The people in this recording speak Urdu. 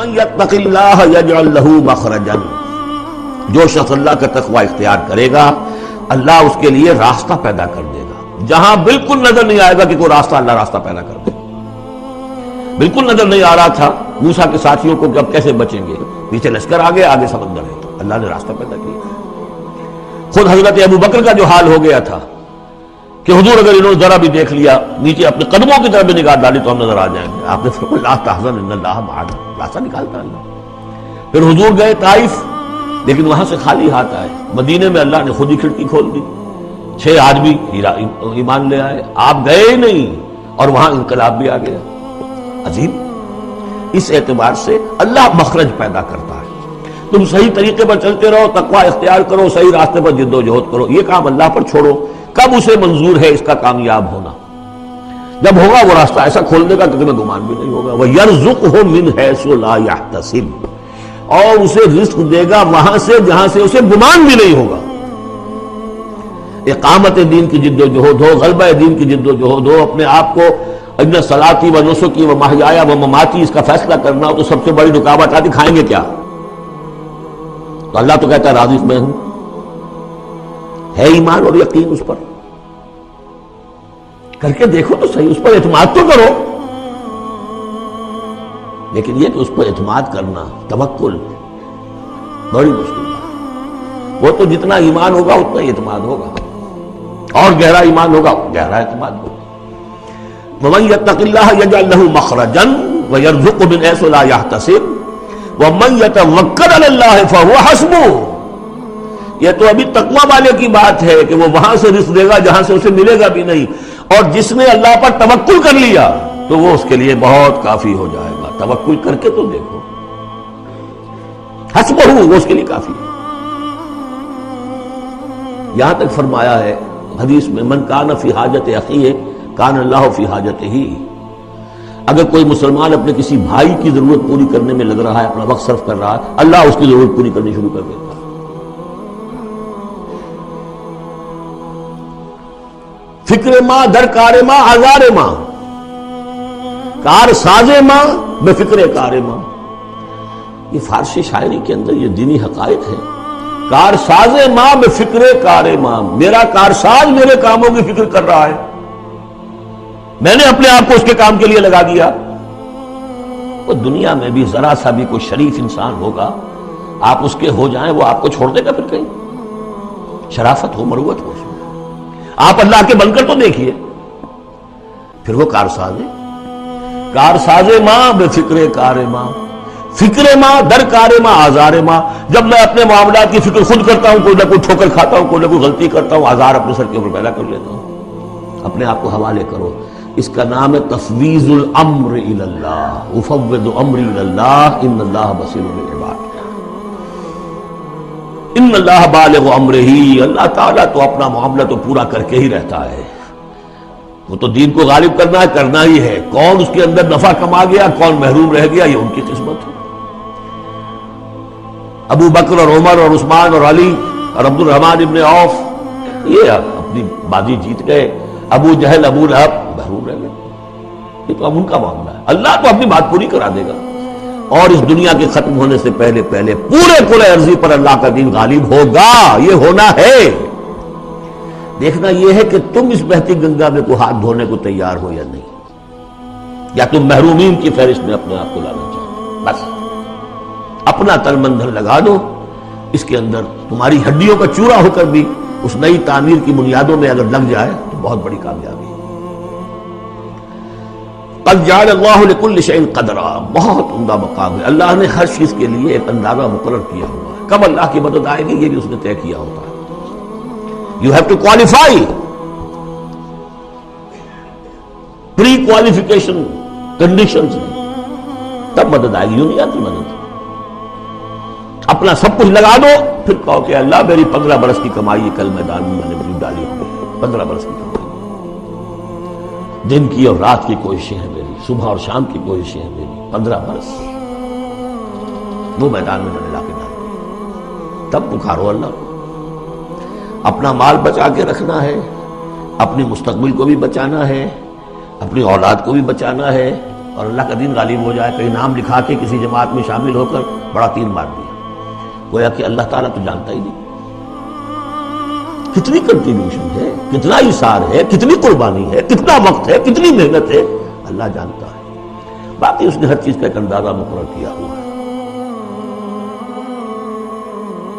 وَمَن يَتَّقِ اللَّهَ يَجْعَل لَّهُ مَخْرَجًا، جو شخص اللہ کا تقوی اختیار کرے گا اللہ اس کے لیے راستہ پیدا کر دے گا، جہاں بالکل نظر نہیں آئے گا کہ کوئی راستہ، اللہ راستہ پیدا کر دے گا۔ بالکل نظر نہیں آ رہا تھا موسیٰ کے ساتھیوں کو کہ اب کیسے بچیں گے، پیچھے لشکر آگے، آگے سمندر ہے، اللہ نے راستہ پیدا کیا۔ خود حضرت ابو بکر کا جو حال ہو گیا تھا کہ حضور اگر انہوں نے ذرا بھی دیکھ لیا، نیچے اپنے قدموں کی طرف بھی نگاہ ڈالی تو ہم نظر آ جائیں گے، آپ نے فرمایا لا تحزن ان اللہ معنا، راستہ نکالتا اللہ۔ پھر حضور گئے طائف، لیکن وہاں سے خالی ہاتھ آئے، مدینے میں اللہ نے خود ہی کھڑکی کھول دی، 6 آدمی ایمان لے آئے، آپ گئے ہی نہیں اور وہاں انقلاب بھی آ گیا۔ عظیم، اس اعتبار سے اللہ مخرج پیدا کرتا ہے۔ تم صحیح طریقے پر چلتے رہو، تقوی اختیار کرو، صحیح راستے پر جد و جہد کرو، یہ کام اللہ پر چھوڑو، کب اسے منظور ہے اس کا کامیاب ہونا؟ جب ہوگا وہ راستہ ایسا کھول دے گا کہ تمہیں گمان بھی نہیں ہوگا۔ وَيَرْزُقْهُ مِنْ حَيْثُ لَا يَحْتَسِبُ، اور اسے رزق دے گا وہاں سے جہاں سے اسے گمان بھی نہیں ہوگا۔ اقامت دین کی جد و جہد ہو، غلبہ دین کی جد و جہد ہو، اپنے آپ کو ان صلاتی و نسکی و محیایا و مماتی اس کا فیصلہ کرنا ہو، تو سب سے بڑی رکاوٹ آتی کھائیں گے کیا؟ تو اللہ تو کہتا ہے راضی میں ہوں، ہے ایمان اور یقین اس پر، کر کے دیکھو تو صحیح، اس پر اعتماد تو کرو۔ لیکن یہ کہ اس پر اعتماد کرنا، توکل، بڑی مشکل ہے۔ وہ تو جتنا ایمان ہوگا اتنا ہی اعتماد ہوگا، اور گہرا ایمان ہوگا گہرا اعتماد ہوگا۔ وَمَن يَتَّقِ اللَّهَ يَجْعَل لَّهُ مَخْرَجًا وَيَرْزُقْهُ مِنْ حَيْثُ لَا يَحْتَسِبُ وَمَن يَتَوَكَّلْ عَلَى اللَّهِ فَهُوَ حَسْبُهُ۔ یہ تو ابھی تقویٰ والے کی بات ہے کہ وہ وہاں سے رزق دے گا جہاں سے اسے ملے گا بھی نہیں، اور جس نے اللہ پر توکل کر لیا تو وہ اس کے لیے بہت کافی ہو جائے گا۔ توکل کر کے تو دیکھو، حسبہ، وہ اس کے لیے کافی ہے۔ یہاں تک فرمایا ہے حدیث میں من کان فی حاجت اخیہ کان اللہ فی حاجتہ، اگر کوئی مسلمان اپنے کسی بھائی کی ضرورت پوری کرنے میں لگ رہا ہے، اپنا وقت صرف کر رہا ہے، اللہ اس کی ضرورت پوری کرنی شروع کر دیتا ہے۔ فکر ماں در کار ماں آزار ماں، کار ساز ماں بے فکر کار ماں، یہ فارسی شاعری کے اندر یہ دینی حقائق ہے۔ کار ساز ماں بے فکر کار ماں، میرا کارساز میرے کاموں کی فکر کر رہا ہے، میں نے اپنے آپ کو اس کے کام کے لیے لگا دیا۔ وہ دنیا میں بھی ذرا سا بھی کوئی شریف انسان ہوگا، آپ اس کے ہو جائیں وہ آپ کو چھوڑ دے گا پھر کہیں؟ شرافت ہو، مروت ہو اس میں، آپ اللہ کے بن کر تو دیکھیے، پھر وہ کارساز ہے۔ کارساز ماں بے فکر کار ماں، فکر ماں در کار ماں آزار ماں، جب میں اپنے معاملات کی فکر خود کرتا ہوں، کوئی نہ کوئی ٹھوکر کھاتا ہوں، کوئی نہ کوئی غلطی کرتا ہوں، آزار اپنے سر کے اوپر پیدا کر لیتا ہوں۔ اپنے آپ کو حوالے کرو، اس کا نام ہے تفویض الامر الی اللہ، افوض امری الی اللہ ان اللہ بصیر بالعباد۔ ان اللہ بالغ امرہ، اللہ تعالیٰ تو اپنا معاملہ تو پورا کر کے ہی رہتا ہے، وہ تو دین کو غالب کرنا ہے، کرنا ہی ہے۔ کون اس کے اندر نفع کما گیا، کون محروم رہ گیا، یہ ان کی قسمت ہے۔ ابو بکر اور عمر اور عثمان اور علی اور عبد الرحمن ابن عوف یہ اپنی بازی جیت گئے، ابو جہل ابو لہب محروم رہ گئے، یہ تو اب ان کا معاملہ ہے۔ اللہ تو اپنی بات پوری کرا دے گا، اور اس دنیا کے ختم ہونے سے پہلے پہلے پورے کل ارضی پر اللہ کا دین غالب ہوگا، یہ ہونا ہے۔ دیکھنا یہ ہے کہ تم اس بہتی گنگا میں کو ہاتھ دھونے کو تیار ہو یا نہیں، یا تم محرومین کی فہرست میں اپنے آپ کو لانا چاہتے ہو۔ بس اپنا تن من دھن لگا دو اس کے اندر، تمہاری ہڈیوں کا چورا ہو کر بھی اس نئی تعمیر کی بنیادوں میں اگر لگ جائے تو بہت بڑی کامیابی ہے۔ قد جعل اللہ لکل شیء قدرا، بہت عمدہ مقام ہے، اللہ نے ہر چیز کے لیے ایک اندازہ مقرر کیا ہوا ہے، کب اللہ کی مدد آئے گی یہ بھی اس نے طے کیا ہوتا ہے۔ You have to qualify، pre qualification conditions تب مدد آئے گی، یوں نہیں آتی مدد۔ اپنا سب کچھ لگا دو پھر کہو کہ اللہ میری 15 برس کی کمائی کل میدان میں میں نے بھی ڈالی ہوئی، 15 برس کی کمائی، دن کی اور رات کی کوششیں ہیں میری، صبح اور شام کی کوششیں ہیں میری، 15 برس وہ میدان میں میں نے لا کے ڈالی، تب پکارو اللہ کو۔ اپنا مال بچا کے رکھنا ہے، اپنی مستقبل کو بھی بچانا ہے، اپنی اولاد کو بھی بچانا ہے، اور اللہ کا دین غالب ہو جائے، کہیں نام لکھا کے کسی جماعت میں شامل ہو کر بڑا تیر مار دیا، گویا کہ اللہ تعالیٰ تو جانتا ہی نہیں۔ کتنی کنٹریبیوشن ہے، کتنا ایثار ہے، کتنی قربانی ہے، کتنا وقت ہے، کتنی محنت ہے، اللہ جانتا ہے۔ باقی اس نے ہر چیز کا ایک اندازہ مقرر کیا ہوا ہے۔